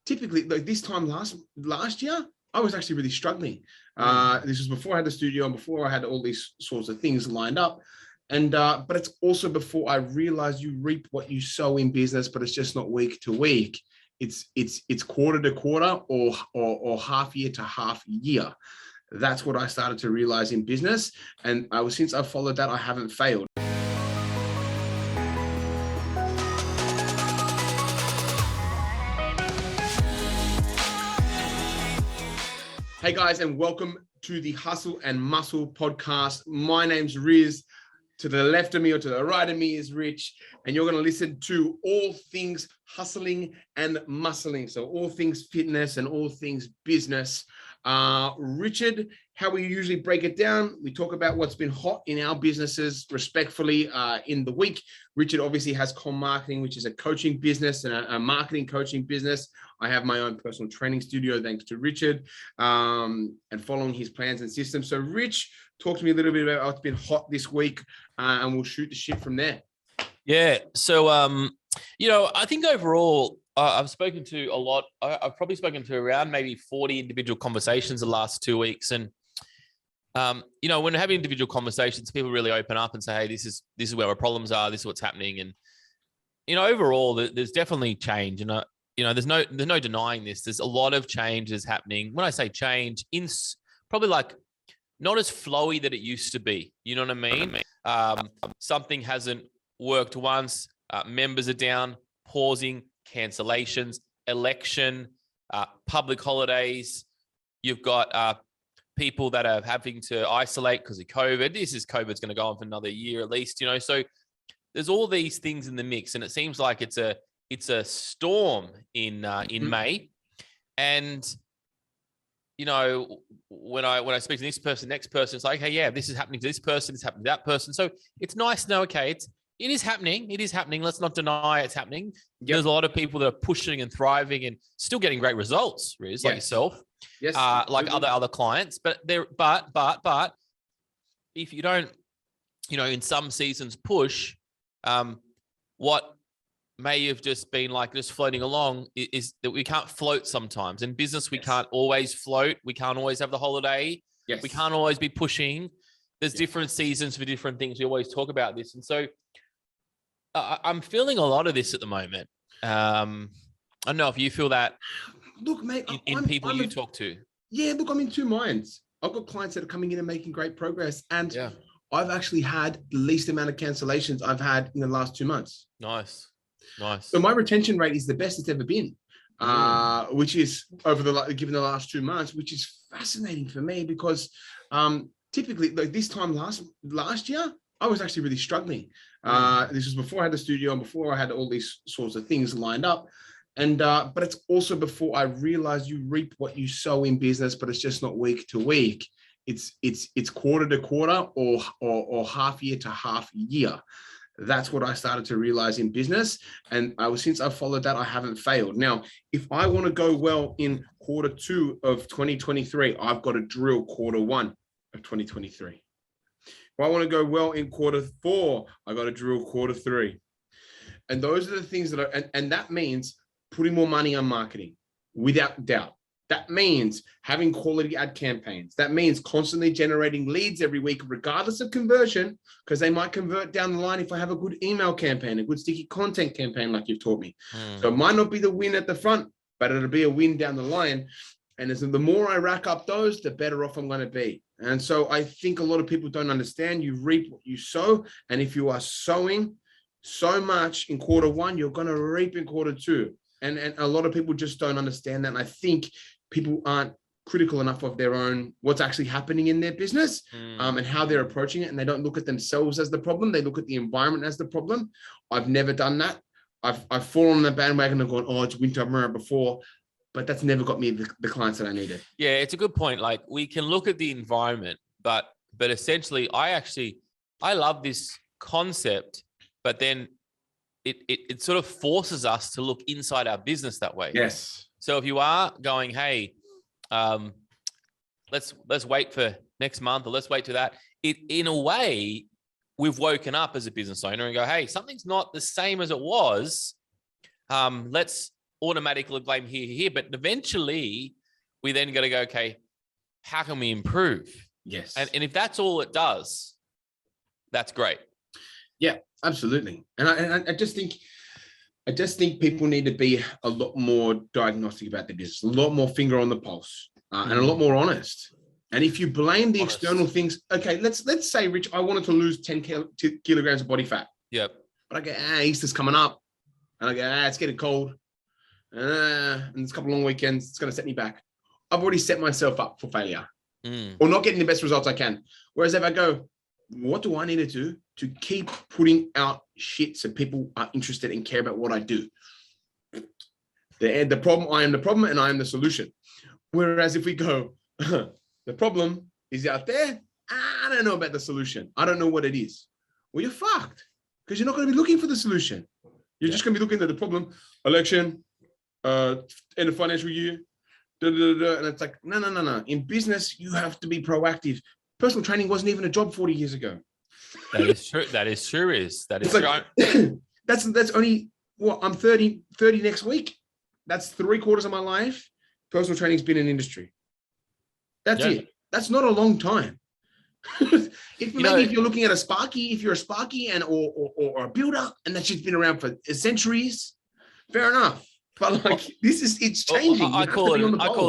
typically, like this time last year, I was actually really struggling. This was before I had the studio and before I had all these sorts of things lined up. And but it's also before I realized you reap what you sow in business, but it's just not week to week. It's quarter to quarter or half year to half year. That's what I started to realize in business. And since I've followed that, I haven't failed. Hey guys, and welcome to the Hustle and Muscle podcast. My name's Rizz. To the left of me or to the right of me is Rich, and you're going to listen to all things hustling and muscling. So all things fitness and all things business. Richard, how we usually break it down, we talk about what's been hot in our businesses respectfully in the week. Richard obviously has Com Marketing, which is a coaching business and a marketing coaching business. I have my own personal training studio, thanks to Richard, and following his plans and systems. So Rich, talk to me a little bit about what's been hot this week, and we'll shoot the shit from there. Yeah. So, I think overall, I've spoken to a lot. I've probably spoken to around maybe 40 individual conversations the last 2 weeks. And, when having individual conversations, people really open up and say, hey, this is where our problems are. This is what's happening. And, overall, there's definitely change. And, there's no denying this. There's a lot of changes happening. When I say change, probably like not as flowy that it used to be. You know what I mean? Something hasn't worked once. Members are down, pausing, cancellations, election, public holidays. You've got people that are having to isolate because of COVID. COVID's going to go on for another year at least, So there's all these things in the mix, and it seems like it's a storm in May. And when I speak to this person, next person, it's like, hey, yeah, this is happening to this person, it's happening to that person. So it's nice to know, okay, it is happening. It is happening. Let's not deny it's happening. Yep. There's a lot of people that are pushing and thriving and still getting great results, Rizz, yes. Like yourself, yes, like other clients. But if you don't, in some seasons push, what may have just been like just floating along is that we can't float sometimes. In business, we can't always float. We can't always have the holiday. Yes. We can't always be pushing. There's different seasons for different things. We always talk about this. And so I'm feeling a lot of this at the moment. I don't know if you feel that. Look, mate, in people you talk to. Yeah, look, I'm in two minds. I've got clients that are coming in and making great progress. And I've actually had the least amount of cancellations I've had in the last 2 months. Nice. So my retention rate is the best it's ever been, which is given the last 2 months, which is fascinating for me because typically, like this time last year, I was actually really struggling. This was before I had the studio and before I had all these sorts of things lined up. And but it's also before I realized you reap what you sow in business, but it's just not week to week. It's quarter to quarter or half year to half year. That's what I started to realize in business. And since I've followed that, I haven't failed. Now, if I want to go well in quarter 2 of 2023, I've got to drill quarter 1 of 2023. If I want to go well in quarter 4, I got to drill quarter 3. And those are the things that and that means putting more money on marketing without doubt. That means having quality ad campaigns. That means constantly generating leads every week, regardless of conversion, because they might convert down the line if I have a good email campaign, a good sticky content campaign, like you've taught me. So it might not be the win at the front, but it'll be a win down the line. And the more I rack up those, the better off I'm going to be. And so I think a lot of people don't understand you reap what you sow. And if you are sowing so much in quarter 1, you're going to reap in quarter 2. And a lot of people just don't understand that. And I think people aren't critical enough of their own, what's actually happening in their business and how they're approaching it. And they don't look at themselves as the problem. They look at the environment as the problem. I've never done that. I've fallen on the bandwagon and gone, oh, it's winter before. But that's never got me the clients that I needed. Yeah, it's a good point. Like we can look at the environment, but essentially I love this concept, but then it sort of forces us to look inside our business that way. Yes. So if you are going, hey, let's wait for next month or let's wait to that, in a way, we've woken up as a business owner and go, hey, something's not the same as it was. Let's automatically blame here, but eventually we then got to go, okay, how can we improve? Yes. And if that's all it does, that's great. Yeah, absolutely. And I just think people need to be a lot more diagnostic about their business, a lot more finger on the pulse, and a lot more honest. And if you blame the external things, okay, let's say, Rich, I wanted to lose 10 kilograms of body fat. Yep. But I go, Easter's coming up. And I go, it's getting cold. And it's a couple of long weekends. It's going to set me back. I've already set myself up for failure or not getting the best results I can. Whereas if I go, what do I need to do to keep putting out shit so people are interested and care about what I do? The problem, I am the problem and I am the solution. Whereas if we go, the problem is out there, I don't know about the solution. I don't know what it is. Well, you're fucked because you're not going to be looking for the solution. You're just going to be looking at the problem, election, end of financial year, and it's like, no. In business, you have to be proactive. Personal training wasn't even a job 40 years ago. That is true. That is true. True. That's only what I'm 30 next week. That's 3/4 of my life. Personal training's been an industry. That's it. That's not a long time. If you're looking at a Sparky, if you're a Sparky or a builder, and that shit's been around for centuries, fair enough. But like it's changing. I call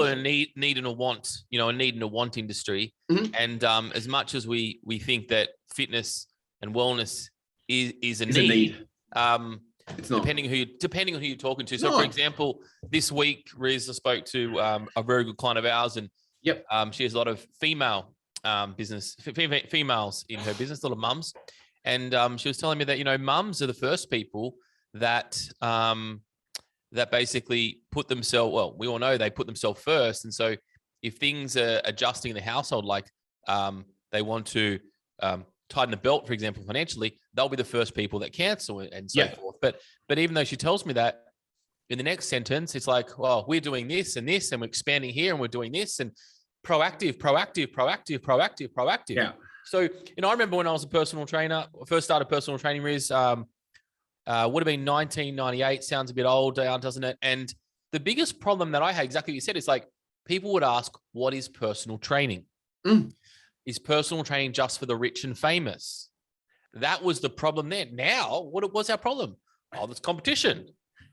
it a need and a want, a need and a want industry. And as much as we think that fitness and wellness is a need. It's not. Depending on who you're talking to. So for example, this week, Rizz, I spoke to a very good client of ours, and she has a lot of females in her business, a lot of mums. And she was telling me that, mums are the first people that basically put themselves, well, we all know they put themselves first. And so if things are adjusting in the household, like they want to tighten the belt, for example, financially, they'll be the first people that cancel and so forth. But even though she tells me that, in the next sentence, it's like, well, we're doing this and this, and we're expanding here, and we're doing this, and proactive. Yeah. So, I remember when I was a personal trainer, first started personal training, Rizz, would have been 1998. Sounds a bit old, doesn't it? And the biggest problem that I had, exactly what you said, is like people would ask, what is personal training? Is personal training just for the rich and famous? That was the problem there. Now, what's our problem? Oh, there's competition.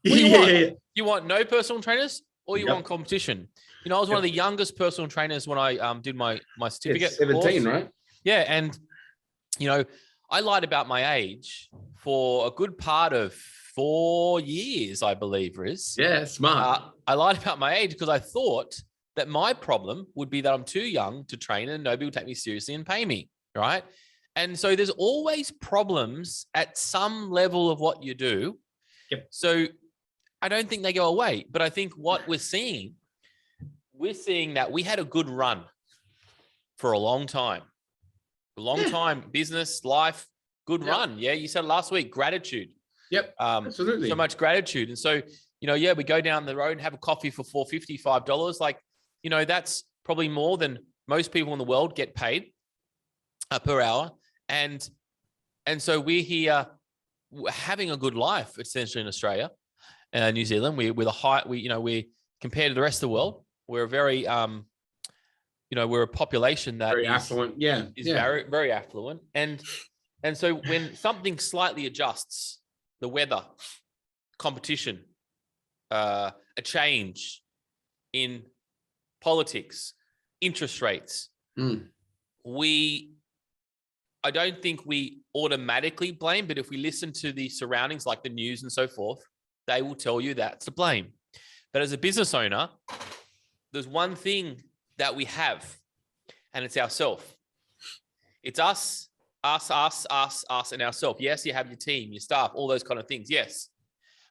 What do you want? You want no personal trainers, or you want competition? I was one of the youngest personal trainers when I did my certificate. 17, right? Yeah, and I lied about my age for a good part of 4 years, I believe, Rizz. Yeah, smart. I lied about my age because I thought that my problem would be that I'm too young to train and nobody will take me seriously and pay me, right? And so there's always problems at some level of what you do. So I don't think they go away. But I think what we're seeing that we had a good run for a long time. Business, life, good run. Yeah, you said last week, gratitude. Absolutely. So much gratitude. And so, we go down the road and have a coffee for $4.50, $5. Like, that's probably more than most people in the world get paid per hour. And so we're here having a good life, essentially, in Australia and New Zealand. We're compared to the rest of the world, we're a very, we're a population that very affluent. Very, very affluent. And so when something slightly adjusts, the weather, competition, a change in politics, interest rates, I don't think we automatically blame, but if we listen to the surroundings, like the news and so forth, they will tell you that's to blame. But as a business owner, there's one thing that we have, and it's ourselves. It's us, and ourselves. Yes, you have your team, your staff, all those kind of things. Yes.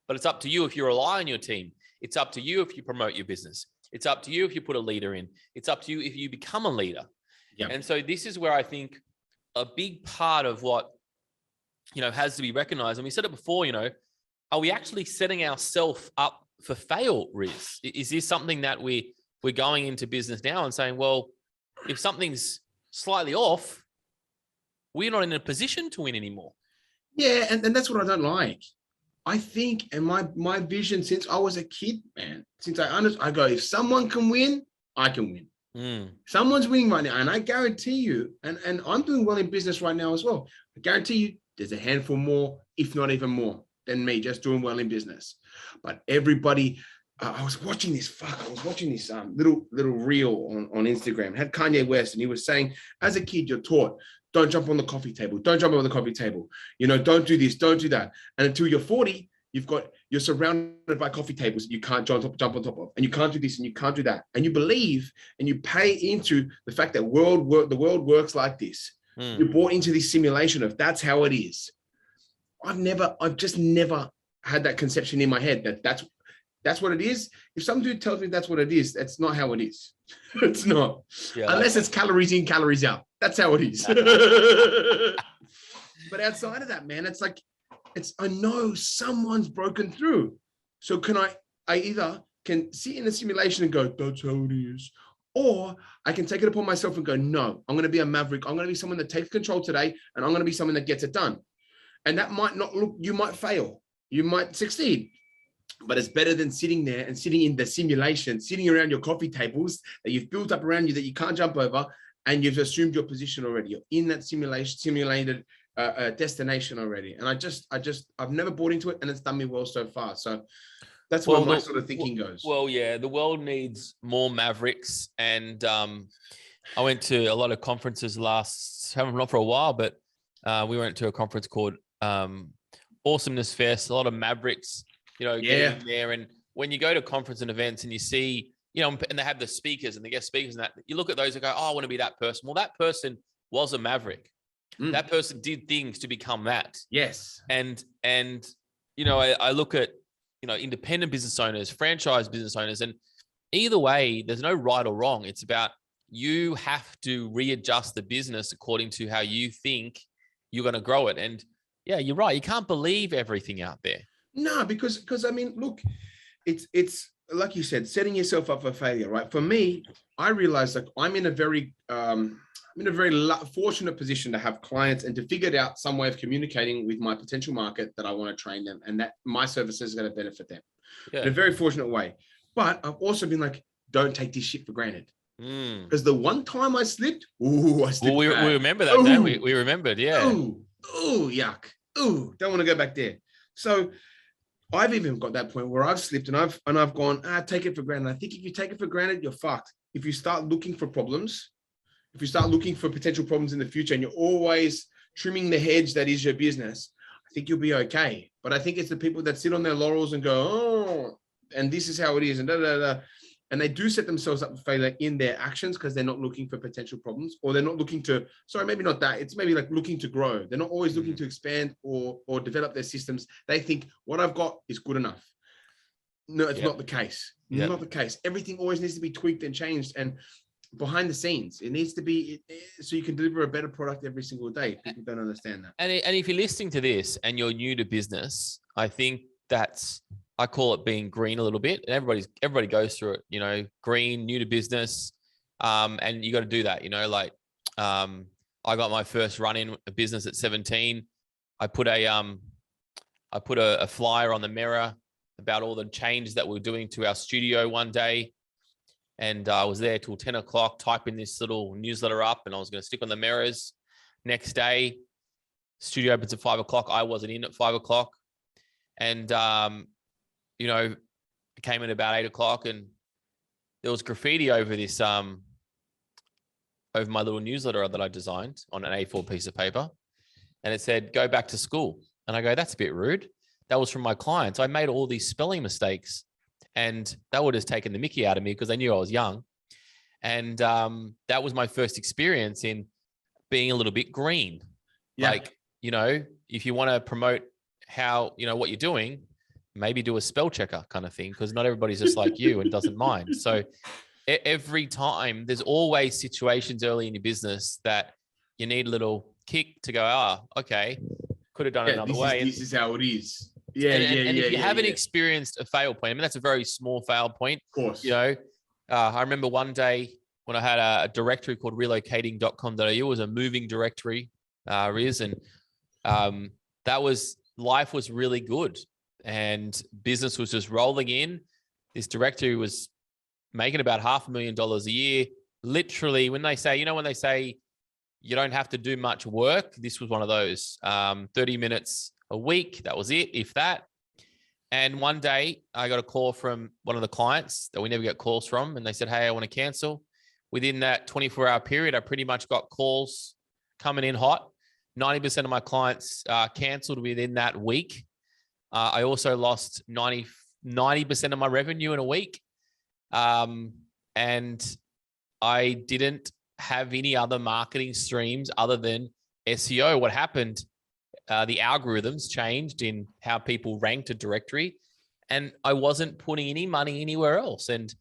But it's up to you if you rely on your team. It's up to you if you promote your business. It's up to you if you put a leader in. It's up to you if you become a leader. And so this is where I think a big part of what, has to be recognized. And we said it before, are we actually setting ourselves up for fail, Rizz? Is this something that we're going into business now and saying, well, if something's slightly off, we're not in a position to win anymore? Yeah, and that's what I don't like. I think, and my vision since I was a kid, man, since I go, if someone can win, I can win. Someone's winning right now, and I guarantee you, and I'm doing well in business right now as well. I guarantee you, there's a handful more, if not even more, than me just doing well in business. But everybody, I was watching this little reel on Instagram. It had Kanye West, and he was saying, as a kid, you're taught, don't jump on the coffee table, don't jump on the coffee table, don't do this, don't do that, and until you're 40. You're surrounded by coffee tables that you can't jump on top of, and you can't do this and you can't do that. And you believe and you pay into the fact that the world works like this. You're bought into this simulation of that's how it is. I've just never had that conception in my head that that's what it is. If some dude tells me that's what it is, that's not how it is. It's not. Yeah, unless it's calories in, calories out. That's how it is. But outside of that, man, it's like, I know someone's broken through. So can I either can sit in the simulation and go, that's how it is, or I can take it upon myself and go, no, I'm going to be a maverick. I'm going to be someone that takes control today, and I'm going to be someone that gets it done. And that might not look, you might fail, you might succeed, but it's better than sitting there and sitting in the simulation, sitting around your coffee tables that you've built up around you that you can't jump over, and you've assumed your position already. You're in that simulated destination already. And I've never bought into it, and it's done me well so far. So that's where my sort of thinking goes. Well, yeah, the world needs more mavericks. And I went to a lot of conferences not for a while, but we went to a conference called Awesomeness Fest, a lot of mavericks, getting there. And when you go to conference and events and you see, and they have the speakers and the guest speakers and that, you look at those and go, oh, I want to be that person. Well, that person was a maverick. That person did things to become that. Yes. And I look at, independent business owners, franchise business owners, and either way, there's no right or wrong. It's about, you have to readjust the business according to how you think you're going to grow it. And yeah, you're right. You can't believe everything out there. No, because I mean, look, it's like you said, setting yourself up for failure, right? For me, I realized that I'm in a very fortunate position to have clients and to figure out some way of communicating with my potential market that I want to train them, and that my services are going to benefit them in a very fortunate way. But I've also been like, don't take this shit for granted. Because the one time I slipped, I slipped. We remember that, man. We remembered, yeah. Yuck. Don't want to go back there. So I've even got that point where I've slipped and I've gone, take it for granted. I think if you take it for granted, you're fucked. If you start looking for problems, if you start looking for potential problems in the future, and you're always trimming the hedge that is your business, I think you'll be okay. But I think it's the people that sit on their laurels and go, oh, and this is how it is, and and they do set themselves up for failure in their actions because they're not looking for potential problems, or they're not looking to, maybe not that, it's maybe like looking to grow. They're not always looking to expand or develop their systems. They think what I've got is good enough. No, it's not the case. Not the case. Everything always needs to be tweaked and changed. And behind the scenes, it needs to be so you can deliver a better product every single day. People don't understand that. And if you're listening to this and you're new to business, I think I call it being green a little bit. And everybody goes through it, green, new to business. And you got to do that, I got my first run in a business at 17. I put a flyer on the mirror about all the changes that we're doing to our studio one day. And I was there till 10 o'clock, typing this little newsletter up, and I was going to stick on the mirrors. Next day, studio opens at 5 o'clock. I wasn't in at 5 o'clock. And, it came in about 8 o'clock, and there was graffiti over this, over my little newsletter that I designed on an A4 piece of paper. And it said, go back to school. And I go, that's a bit rude. That was from my clients. I made all these spelling mistakes, and that would have taken the mickey out of me because they knew I was young. And that was my first experience in being a little bit green. Yeah. Like, if you want to promote how, what you're doing, maybe do a spell checker kind of thing, because not everybody's just like you and doesn't mind. So every time, there's always situations early in your business that you need a little kick to go, okay, could have done it another way. This is how it is. And if you haven't experienced a fail point, I mean, that's a very small fail point. Of course. I remember one day when I had a directory called relocating.com.au. It was a moving directory, Rizz, and life was really good. and business was just rolling in. This director who was making about $500,000 a year, literally when they say you don't have to do much work, this was one of those 30 minutes a week. That was it, if that. And one day I got a call from one of the clients that we never get calls from. And they said, hey, I want to cancel. Within that 24-hour period, I pretty much got calls coming in hot. 90% of my clients canceled within that week. I also lost 90% of my revenue in a week. And I didn't have any other marketing streams other than SEO. What happened? The algorithms changed in how people ranked a directory, and I wasn't putting any money anywhere else. And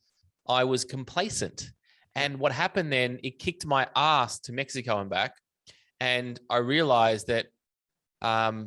I was complacent. And what happened then, it kicked my ass to Mexico and back. And I realized that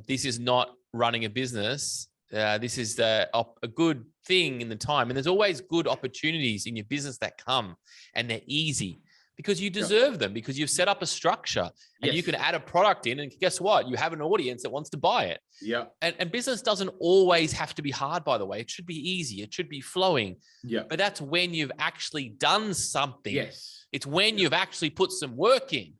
this is not running a business. This is a good thing in the time. And there's always good opportunities in your business that come, and they're easy because you deserve them, because you've set up a structure and you can add a product in, and guess what? You have an audience that wants to buy it. Yeah. And business doesn't always have to be hard, by the way. It should be easy. It should be flowing. Yeah. But that's when you've actually done something. Yes. It's when you've actually put some work in.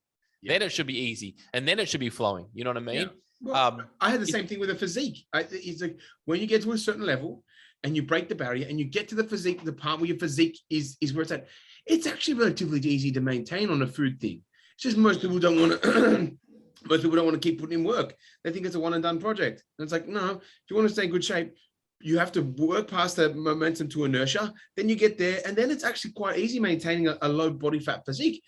Then it should be easy. And then it should be flowing. You know what I mean? Yeah. Well, I had the same thing with a physique. It's like when you get to a certain level and you break the barrier and you get to the physique, the part where your physique is where it's at, it's actually relatively easy to maintain on a food thing. It's just most people don't want to, most people don't want to keep putting in work. They think it's a one and done project. And it's like, no, if you want to stay in good shape, you have to work past the momentum to inertia. Then you get there, and then it's actually quite easy maintaining a low body fat physique.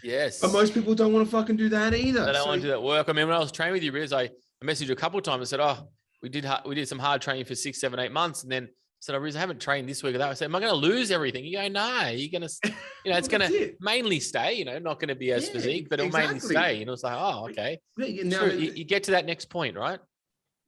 Yes. But most people don't want to fucking do that either. They don't want to do that work. I mean, when I was training with you, Rizz, I messaged you a couple of times. I said, oh, we did some hard training for 6, 7, 8 months. And then I said, oh, Rizz, I haven't trained this week or that. I said, am I going to lose everything? You go, no, you're going to, it's going to mainly stay, not going to be as physique, but it'll mainly stay. And it was like, oh, okay. Now, you get to that next point, right?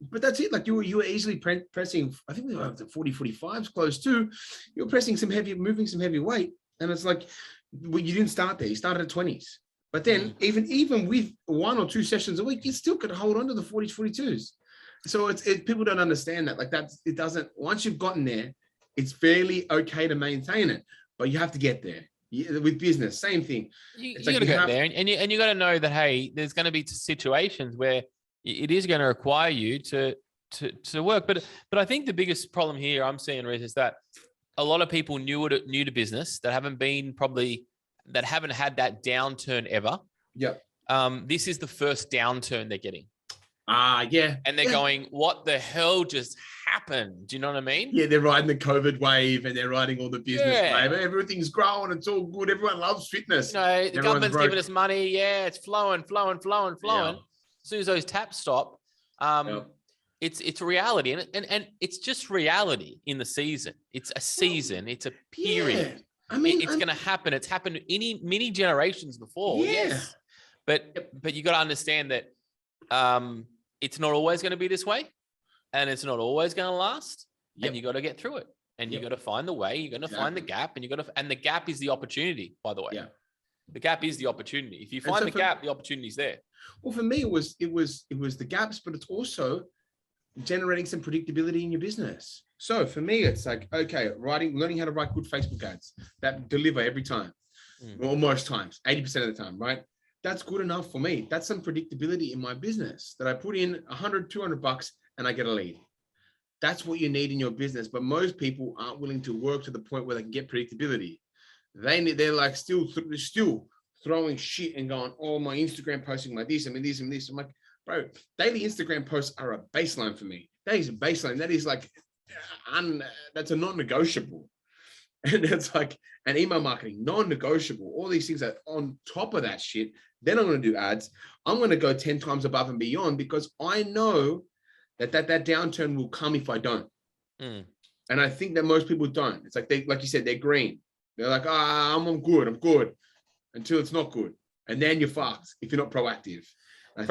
But that's it. Like you were easily pressing, I think we were up to 40, 45s close to, you're pressing moving some heavy weight. And it's like, well, you didn't start there. You started at 20s. But then even with 1 or 2 sessions a week, you still could hold on to the 40s, 42s. So people don't understand that. Like it doesn't, once you've gotten there, it's fairly okay to maintain it, but you have to get there. With business, same thing. You got to get there, and you got to know that, hey, there's going to be situations where it is going to require you to work. But I think the biggest problem here I'm seeing, Rizz, is that a lot of people new to business that haven't had that downturn ever. Yeah. This is the first downturn they're getting. Yeah. And they're going, what the hell just happened? Do you know what I mean? Yeah, they're riding the COVID wave and they're riding all the business wave. Everything's growing. It's all good. Everyone loves fitness. The government's giving us money. Yeah, it's flowing. Yeah. As soon as those taps stop, it's reality. And it's just reality in the season. It's a season. It's a period. Yeah. I mean, it's going to happen. It's happened many generations before. Yeah. Yes. But you got to understand that it's not always going to be this way, and it's not always going to last. And you got to get through it, and you got to find the way. You're going to find the gap, and the gap is the opportunity. By the way, the gap is the opportunity. If you find the gap, the opportunity's there. Well, for me, it was the gaps, but it's also generating some predictability in your business. So for me, it's like, okay, learning how to write good Facebook ads that deliver every time, or most times, 80% of the time, right? That's good enough for me. That's some predictability in my business that I put in $100, $200 and I get a lead. That's what you need in your business. But most people aren't willing to work to the point where they can get predictability. They're like still throwing shit and going, oh, my Instagram posting like this and this and this. I'm like, bro, daily Instagram posts are a baseline for me. That is a baseline. That is like, that's a non-negotiable. And it's like an email marketing, non-negotiable. All these things are on top of that shit. Then I'm going to do ads. I'm going to go 10 times above and beyond because I know that downturn will come if I don't. And I think that most people don't. It's like like you said, they're green. They're like, I'm good until it's not good. And then you're fucked if you're not proactive. I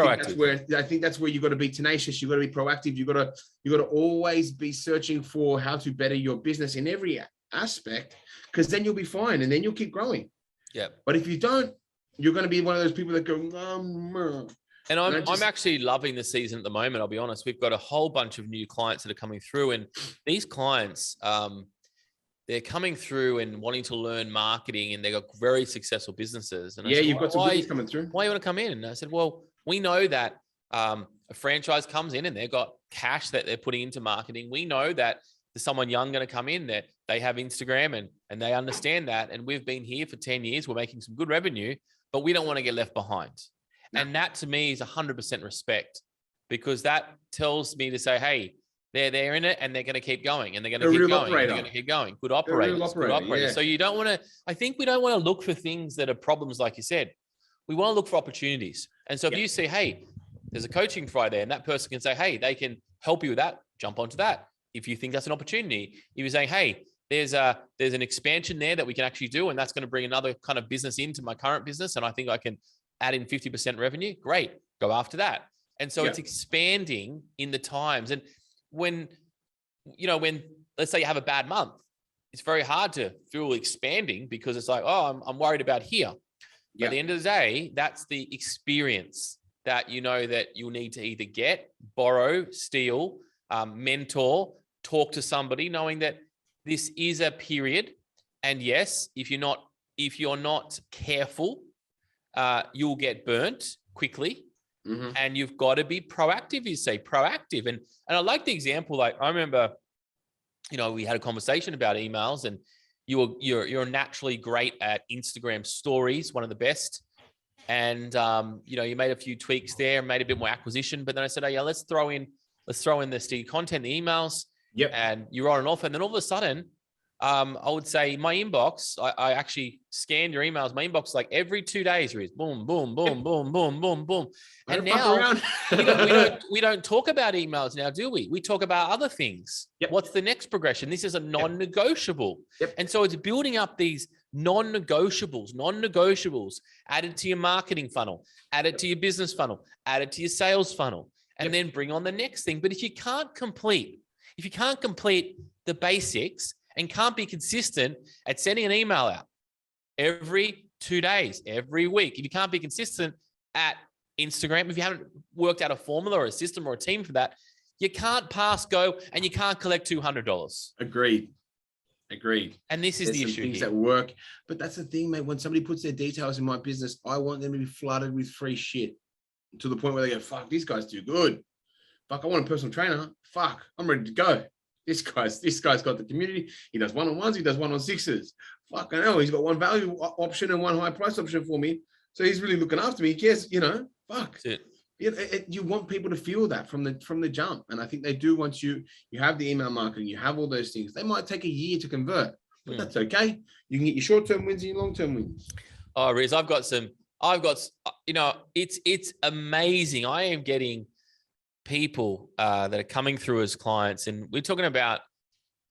think that's where you got to be tenacious. You got to be proactive. You got to always be searching for how to better your business in every aspect, because then you'll be fine and then you'll keep growing. Yeah. But if you don't, you're going to be one of those people that go, And I'm actually loving the season at the moment. I'll be honest. We've got a whole bunch of new clients that are coming through, and these clients, they're coming through and wanting to learn marketing, and they've got very successful businesses. And yeah, I said, you've got some goodies coming through. Why you want to come in? And I said, well, we know that a franchise comes in and they've got cash that they're putting into marketing. We know that there's someone young going to come in there. They have Instagram and they understand that. And we've been here for 10 years. We're making some good revenue, but we don't want to get left behind. No. And that to me is 100% respect, because that tells me to say, hey, they're in it and they're going to keep going and they're going to keep going. They're going to keep going. Good operators. Good operators. Yeah. So you don't want to, I think we don't want to look for things that are problems, like you said. We want to look for opportunities. And so if you see, hey, there's a coaching Friday and that person can say, hey, they can help you with that, jump onto that. If you think that's an opportunity, if you're saying, hey, there's an expansion there that we can actually do, and that's going to bring another kind of business into my current business, and I think I can add in 50% revenue, great, go after that. And so it's expanding in the times. And when let's say you have a bad month, it's very hard to feel expanding, because it's like, oh, I'm worried about here. At the end of the day, that's the experience that you know that you'll need to either get, borrow, steal, mentor, talk to somebody, knowing that this is a period. And yes, if you're not careful, you'll get burnt quickly. Mm-hmm. And you've got to be proactive. You say proactive. And I like the example. Like, I remember, we had a conversation about emails, and you're naturally great at Instagram stories, one of the best. And, you made a few tweaks there, made a bit more acquisition, but then I said, oh yeah, let's throw in the sticky content, the emails. Yep. And you're on and off. And then all of a sudden, I would say my inbox, I actually scanned your emails. My inbox, like every 2 days, is boom, boom, boom, boom, boom, boom, boom. And now we don't talk about emails now, do we? We talk about other things. Yep. What's the next progression? This is a non-negotiable. Yep. And so it's building up these non-negotiables added to your marketing funnel, added to your business funnel, added to your sales funnel, and then bring on the next thing. But if you can't complete the basics and can't be consistent at sending an email out every 2 days, every week, if you can't be consistent at Instagram, if you haven't worked out a formula or a system or a team for that, you can't pass go and you can't collect $200. Agreed. And this is the issue things here. That work. But that's the thing, mate. When somebody puts their details in my business, I want them to be flooded with free shit to the point where they go, fuck, these guys do good. Fuck, I want a personal trainer. Fuck, I'm ready to go. This guy's got the community. He does one-on-ones. He does one-on-sixes. Fucking hell, he's got one value option and one high price option for me. So he's really looking after me. He cares, fuck. That's it. You want people to feel that from the jump. And I think they do once you have the email marketing, you have all those things. They might take a year to convert, but that's okay. You can get your short-term wins and your long-term wins. Oh, Rizz, it's amazing. I am getting people that are coming through as clients, and we're talking about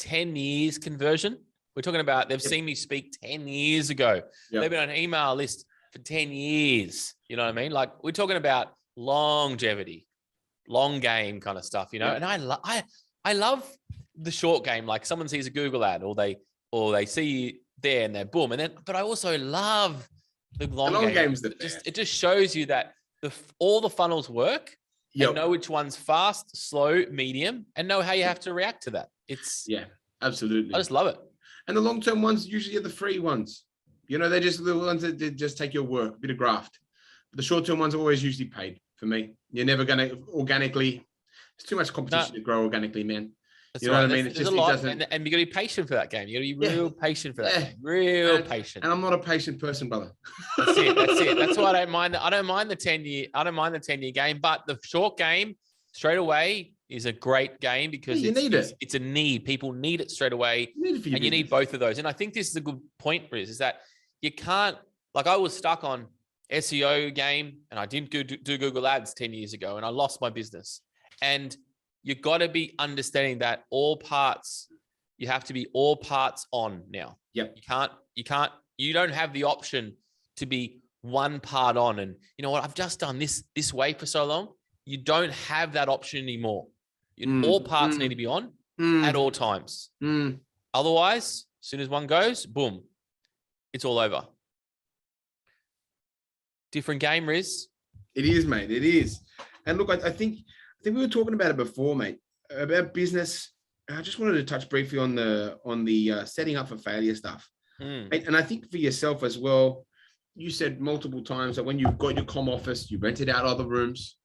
10 years conversion. We're talking about they've seen me speak 10 years ago. They've been on an email list for 10 years. You know what I mean? Like, we're talking about longevity, long game kind of stuff, and I love the short game. Like, someone sees a Google ad or they see you there and they're boom. And then, but I also love the long game. It just shows you that all the funnels work. And know which one's fast, slow, medium, and know how you have to react to that. Absolutely. I just love it. And the long-term ones usually are the free ones. They're just the ones that just take your work, a bit of graft. But the short-term ones are always usually paid for me. You're never going to organically. It's too much competition to grow organically, man. That's what I mean? It's just, a lot, and you got to be patient for that game. You got to be real patient for that game. Real patient. And I'm not a patient person, brother. That's it. That's why I don't mind the 10-year. I don't mind the 10-year game, but the short game straight away is a great game because it's a need. People need it straight away, and you need both of those. And I think this is a good point, Rizz, is that you can't. Like, I was stuck on SEO game, and I didn't do Google Ads 10 years ago, and I lost my business. And you got to be understanding that you have to be all parts on now. Yep. You don't have the option to be one part on. And you know what? I've just done this way for so long. You don't have that option anymore. All parts need to be on at all times. Otherwise, as soon as one goes, boom, it's all over. Different game, Rizz. It is, mate. It is. And look, I think we were talking about it before, mate, about business. I just wanted to touch briefly on the setting up for failure stuff. And I think for yourself as well, you said multiple times that when you've got your comm office, you rented out other rooms,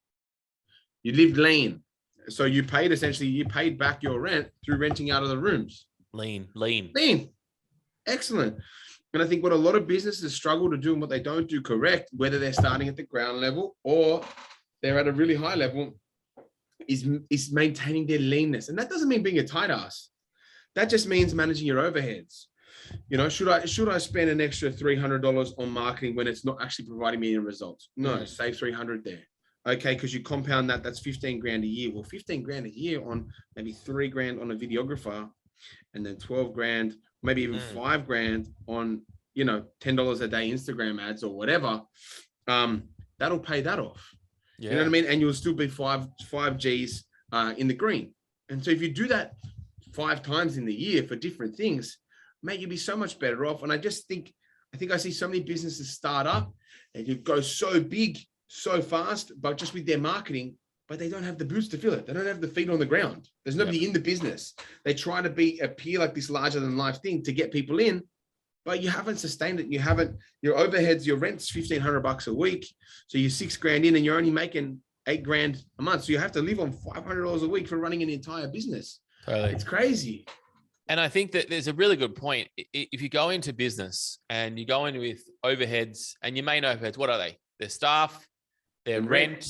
you lived lean. So you paid back your rent through renting out of the rooms. Lean. Excellent. And I think what a lot of businesses struggle to do and what they don't do correct, whether they're starting at the ground level or they're at a really high level, is maintaining their leanness. And that doesn't mean being a tight ass. That just means managing your overheads. You know, should I spend an extra $300 on marketing when it's not actually providing me any results? No, save $300 there. Okay, because you compound that, that's 15 grand a year. Well, 15 grand a year on maybe 3 grand on a videographer, and then 12 grand, maybe even 5 grand on, you know, $10 a day Instagram ads or whatever. That'll pay that off. Yeah. You know what I mean? And you'll still be five G's in the green. And so if you do that 5 times in the year for different things, mate, you'll be so much better off. And I think I see so many businesses start up and you go so big, so fast, but just with their marketing, but they don't have the boots to fill it. They don't have the feet on the ground. There's nobody in the business. They try to appear like this larger than life thing to get people in, but you haven't sustained it. You haven't, your overheads, your rent's $1,500 a week. So you're 6 grand in and you're only making 8 grand a month. So you have to live on $500 a week for running an entire business. Totally. It's crazy. And I think that there's a really good point. If you go into business and you go in with overheads, and your main overheads, what are they? They're staff, their rent,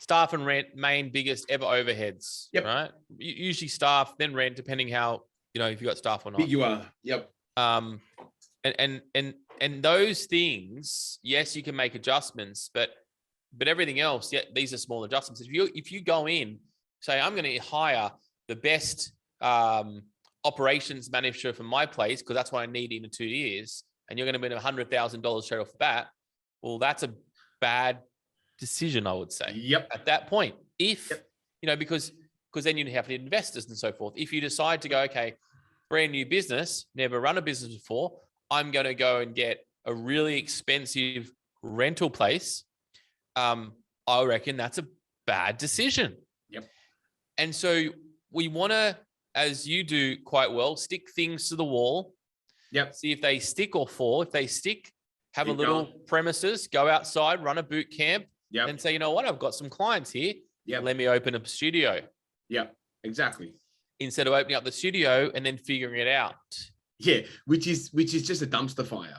staff and rent, main biggest ever overheads, right? Usually staff, then rent, depending how, you know, if you got staff or not. Big you are. Yep. And those things, yes, you can make adjustments, but everything else, these are small adjustments. If you go in, say, I'm going to hire the best operations manager for my place, because that's what I need in 2 years, and you're going to spend $100,000 straight off the bat, well, that's a bad decision, I would say. Yep. At that point, if you know, because then you have to investors and so forth. If you decide to go, okay, brand new business, never run a business before, I'm going to go and get a really expensive rental place, I reckon that's a bad decision. Yep. And so we want to, as you do quite well, stick things to the wall. Yep. See if they stick or fall. If they stick, have a little premises, go outside, run a boot camp, and say, you know what, I've got some clients here. Yeah. Let me open a studio. Yeah, exactly. Instead of opening up the studio and then figuring it out. Yeah, which is just a dumpster fire,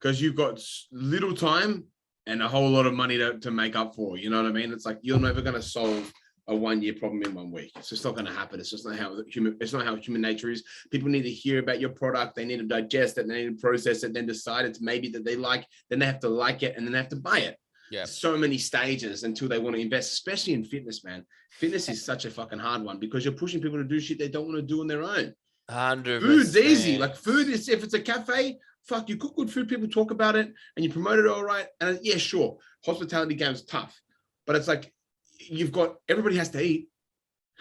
because you've got little time and a whole lot of money to make up for. You know what I mean? It's like you're never going to solve a 1-year problem in 1 week. It's just not going to happen. It's just not how human nature is. People need to hear about your product. They need to digest it. They need to process it. Then decide it's maybe that they like. Then they have to like it, and then they have to buy it. Yeah. So many stages until they want to invest, especially in fitness, man. Fitness is such a fucking hard one, because you're pushing people to do shit they don't want to do on their own. 100%. Food's easy. Like food is, if it's a cafe, fuck, you cook good food, people talk about it, and you promote it all right. And yeah, sure, hospitality game's tough, but it's like, you've got, everybody has to eat.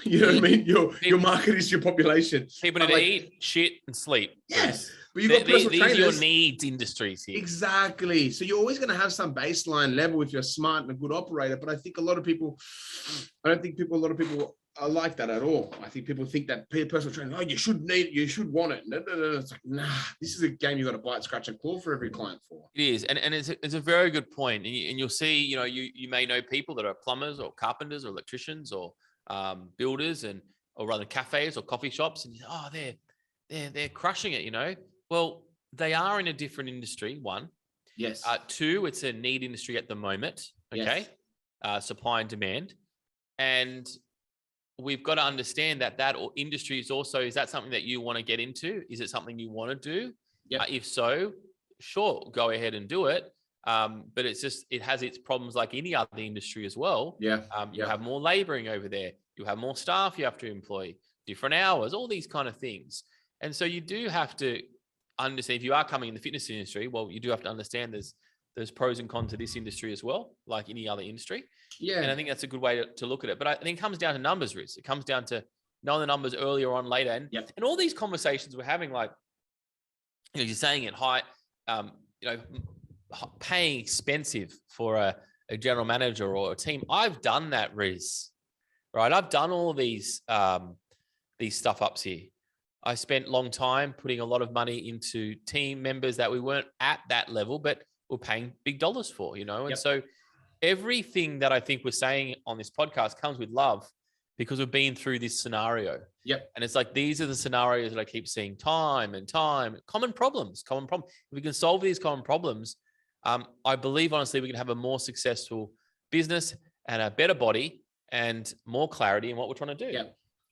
You know what I mean? Your market is your population. People need to eat, shit, and sleep. Yes. But you've got personal trainers. These are your needs industries here. Exactly. So you're always going to have some baseline level if you're smart and a good operator. But I think a lot of people are like that at all. I think people think that personal training, oh, you should want it. No. It's like, nah, this is a game you got to bite, scratch, and claw for every client for. It is. And it's a very good point. And you'll see, you know, you may know people that are plumbers or carpenters or electricians or builders, or rather cafes or coffee shops, and they're crushing it, you know. Well, they are in a different industry, one. Yes. 2, it's a need industry at the moment. Okay. Yes. Supply and demand. And we've got to understand that industry is also, is that something that you want to get into? Is it something you want to do? Yep. If so, sure, go ahead and do it. But it has its problems like any other industry as well. Yeah. You have more laboring over there. You have more staff you have to employ, different hours, all these kind of things. And so you do have to understand, if you are coming in the fitness industry, well, you do have to understand there's pros and cons to this industry as well, like any other industry. Yeah. And I think that's a good way to look at it. But I think it comes down to numbers, Rizz. It comes down to knowing the numbers earlier on, later. And all these conversations we're having, like, you know, you're saying it high, you know, paying expensive for a general manager or a team. I've done that, Rizz, right? I've done all of these stuff ups here. I spent a long time putting a lot of money into team members that we weren't at that level, but we're paying big dollars for, you know? And so everything that I think we're saying on this podcast comes with love because we've been through this scenario. Yep. And it's like, these are the scenarios that I keep seeing time and time, common problems. If we can solve these common problems, I believe, honestly, we can have a more successful business and a better body and more clarity in what we're trying to do. Yeah,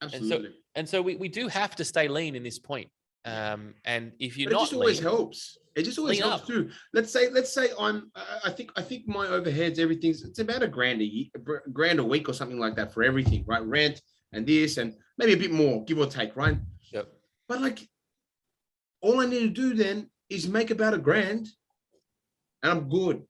absolutely. And so we do have to stay lean in this point. And if you're not, it just always helps. It just always helps too. Let's say I think my overheads, it's about $1,000 a week or something like that for everything, right? Rent and this and maybe a bit more, give or take, right? Yep. But like, all I need to do then is make about $1,000 and I'm good.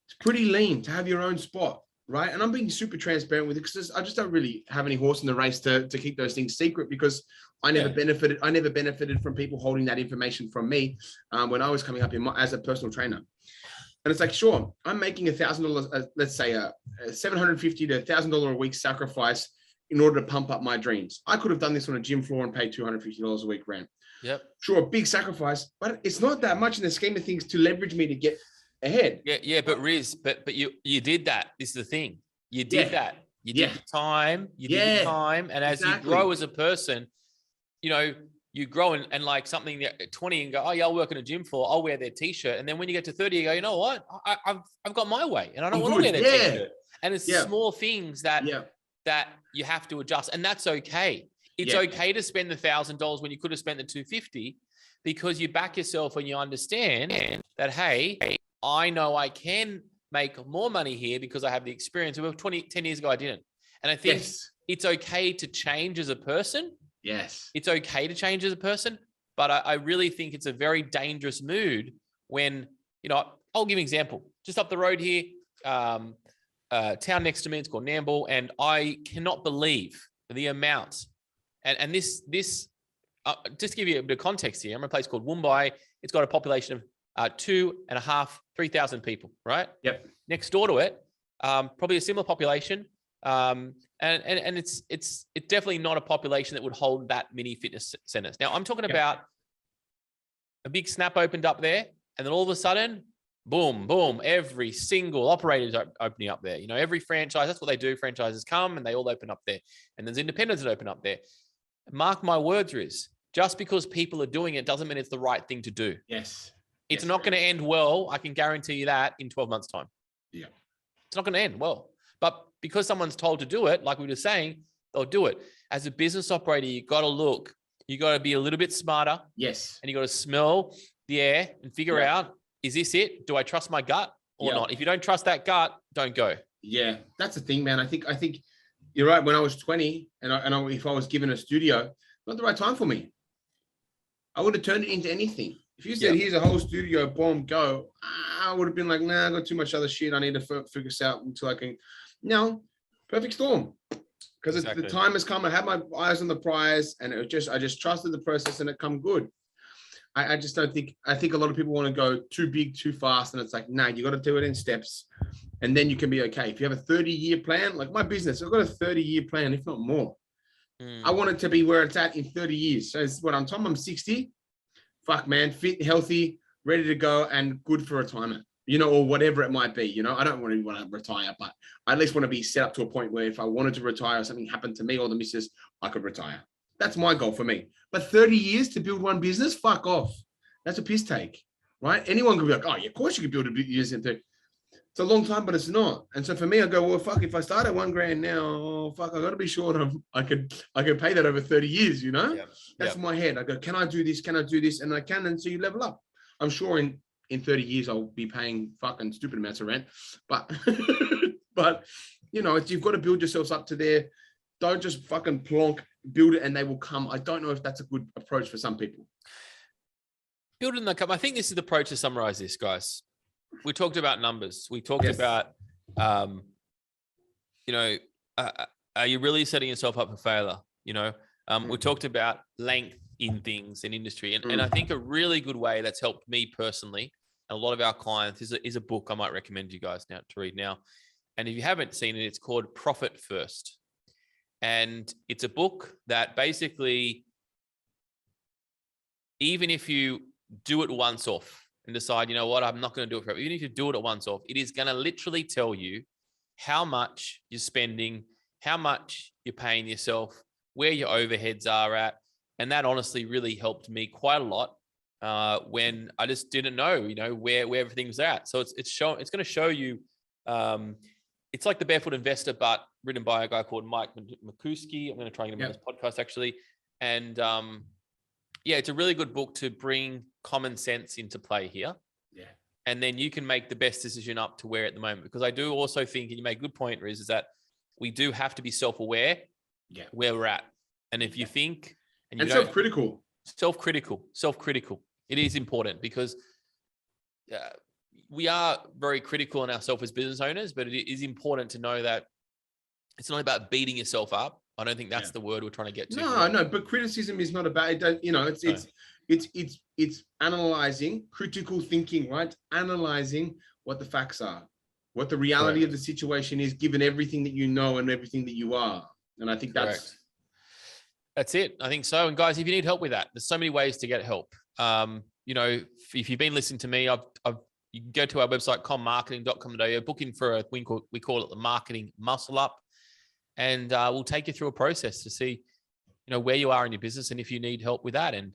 It's pretty lean to have your own spot, right? And I'm being super transparent with it because I just don't really have any horse in the race to keep those things secret because I never benefited from people holding that information from me when I was coming up as a personal trainer. And it's like, sure, I'm making $1,000, let's say a $750 to $1,000 a week sacrifice in order to pump up my dreams. I could have done this on a gym floor and paid $250 a week rent. Yep. Sure, a big sacrifice, but it's not that much in the scheme of things to leverage me to get ahead. Yeah, but Rizz, but you did that. This is the thing. You did that. You did the time. You did the time. And as you grow as a person, you know, you grow and like something that 20 and go, oh yeah, I'll work in a gym floor. I'll wear their t-shirt. And then when you get to 30, you go, you know what? I've got my way and I don't want to wear their t-shirt. And it's small things that you have to adjust. And that's okay. It's okay to spend the $1,000 when you could have spent the $250 because you back yourself and you understand that, hey, I know I can make more money here because I have the experience. 10 years ago, I didn't. And I think it's okay to change as a person. Yes. It's okay to change as a person. But I really think it's a very dangerous mood when, you know, I'll give you an example. Just up the road here, town next to me, it's called Nambour. And I cannot believe the amount. And this just to give you a bit of context here, I'm in a place called Woombye. It's got a population of 2,500, 3,000 people, right? Yep. Next door to it, probably a similar population. And it's definitely not a population that would hold that many fitness centers. Now I'm talking about a big snap opened up there, and then all of a sudden, boom, boom, every single operator is opening up there. You know, every franchise, that's what they do. Franchises come and they all open up there. And there's independents that open up there. Mark my words, Rizz, just because people are doing it doesn't mean it's the right thing to do. Yes. It's not going to end well. I can guarantee you that in 12 months' time. Yeah. It's not going to end well. But because someone's told to do it, like we were saying, they'll do it. As a business operator, you got to look. You got to be a little bit smarter. Yes. And you got to smell the air and figure out, is this it? Do I trust my gut or not? If you don't trust that gut, don't go. Yeah, that's the thing, man. I think you're right. When I was 20 and if I was given a studio, not the right time for me. I would have turned it into anything. If you said, here's a whole studio, boom, go, I would have been like, nah, I got too much other shit. I need to figure this out until I can. No, perfect storm. Because the time has come. I had my eyes on the prize and I just trusted the process and it come good. I just don't think, I think a lot of people want to go too big, too fast. And it's like, nah, you got to do it in steps and then you can be okay. If you have a 30-year plan, like my business, I've got a 30-year plan, if not more. I want it to be where it's at in 30 years. So it's when I'm 60, fuck man, fit, healthy, ready to go and good for retirement, you know, or whatever it might be. You know, I don't want to retire, but I at least want to be set up to a point where if I wanted to retire or something happened to me or the missus, I could retire. That's my goal for me. But 30 years to build one business, fuck off. That's a piss take, right? Anyone could be like, oh, yeah, of course you could build a business in 30. It's a long time, but it's not. And so for me, I go, well, fuck, if I start at $1,000 now, oh, fuck, I got to be sure I could pay that over 30 years, you know? That's my head. I go, can I do this? Can I do this? And I can, and so you level up. I'm sure in 30 years, I'll be paying fucking stupid amounts of rent. But, but you know, you've got to build yourselves up to there. Don't just fucking plonk, build it and they will come. I don't know if that's a good approach for some people. Build it and they come. I think this is the approach to summarize this, guys. We talked about numbers. We talked about, you know, are you really setting yourself up for failure? You know, we talked about length in things in industry. And I think a really good way that's helped me personally a lot of our clients, is a book I might recommend you guys now to read now. And if you haven't seen it, it's called Profit First. And it's a book that basically, even if you do it once off and decide, you know what, I'm not going to do it forever, even if you do it at once off, it is going to literally tell you how much you're spending, how much you're paying yourself, where your overheads are at. And that honestly really helped me quite a lot when I just didn't know, where everything's at. So it's going to show you, it's like The Barefoot Investor, but written by a guy called Mike McCuskey. I'm going to try and get him on this podcast actually. And yeah, it's a really good book to bring common sense into play here. Yeah. And then you can make the best decision up to where at the moment. Because I do also think, and you make a good point, Rizz, is that we do have to be self-aware where we're at. And if you think... And self-critical. Self-critical. It is important because we are very critical on ourselves as business owners, but it is important to know that it's not about beating yourself up. I don't think that's the word we're trying to get to. No, but criticism is not about it. It's analyzing, critical thinking, right? Analyzing what the facts are, what the reality of the situation is, given everything that you know and everything that you are. And I think that's it. I think so. And guys, if you need help with that, there's so many ways to get help. If you've been listening to me, you can go to our website, commarketing.com.au, book in for we call it the marketing muscle up. And we'll take you through a process to see, where you are in your business and if you need help with that. And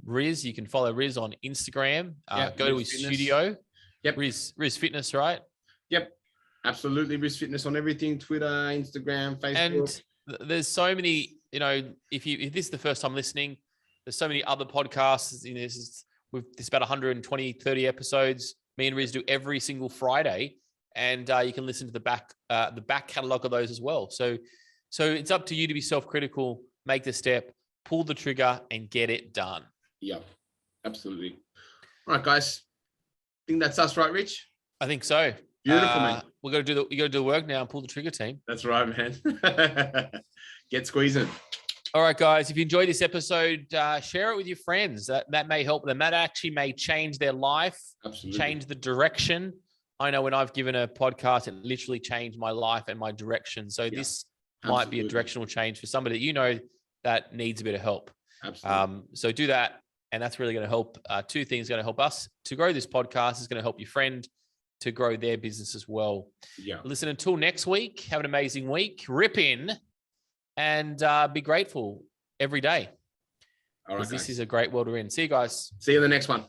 Rizz, you can follow Rizz on Instagram. Go to his studio. Yep. Rizz Fitness, right? Yep. Absolutely. Rizz Fitness on everything: Twitter, Instagram, Facebook. And there's so many, if this is the first time listening, there's so many other podcasts. There's about 120, 30 episodes. Me and Rizz do every single Friday. And you can listen to the back catalog of those as well. So it's up to you to be self-critical, make the step, pull the trigger, and get it done. Yeah, absolutely. All right, guys. I think that's us, right, Rich? I think so. Beautiful, man. You got to do the work now and pull the trigger, team. That's right, man. Get squeezing. All right, guys. If you enjoyed this episode, share it with your friends. That may help them. That actually may change their life. Absolutely. Change the direction. I know when I've given a podcast, it literally changed my life and my direction. So this might be a directional change for somebody that that needs a bit of help. Absolutely. So do that. And that's really going to help. Two things going to help us to grow this podcast. Is going to help your friend to grow their business as well. Yeah. Listen, until next week, have an amazing week. Rip in and be grateful every day. All right, this is a great world we're in. See you guys. See you in the next one.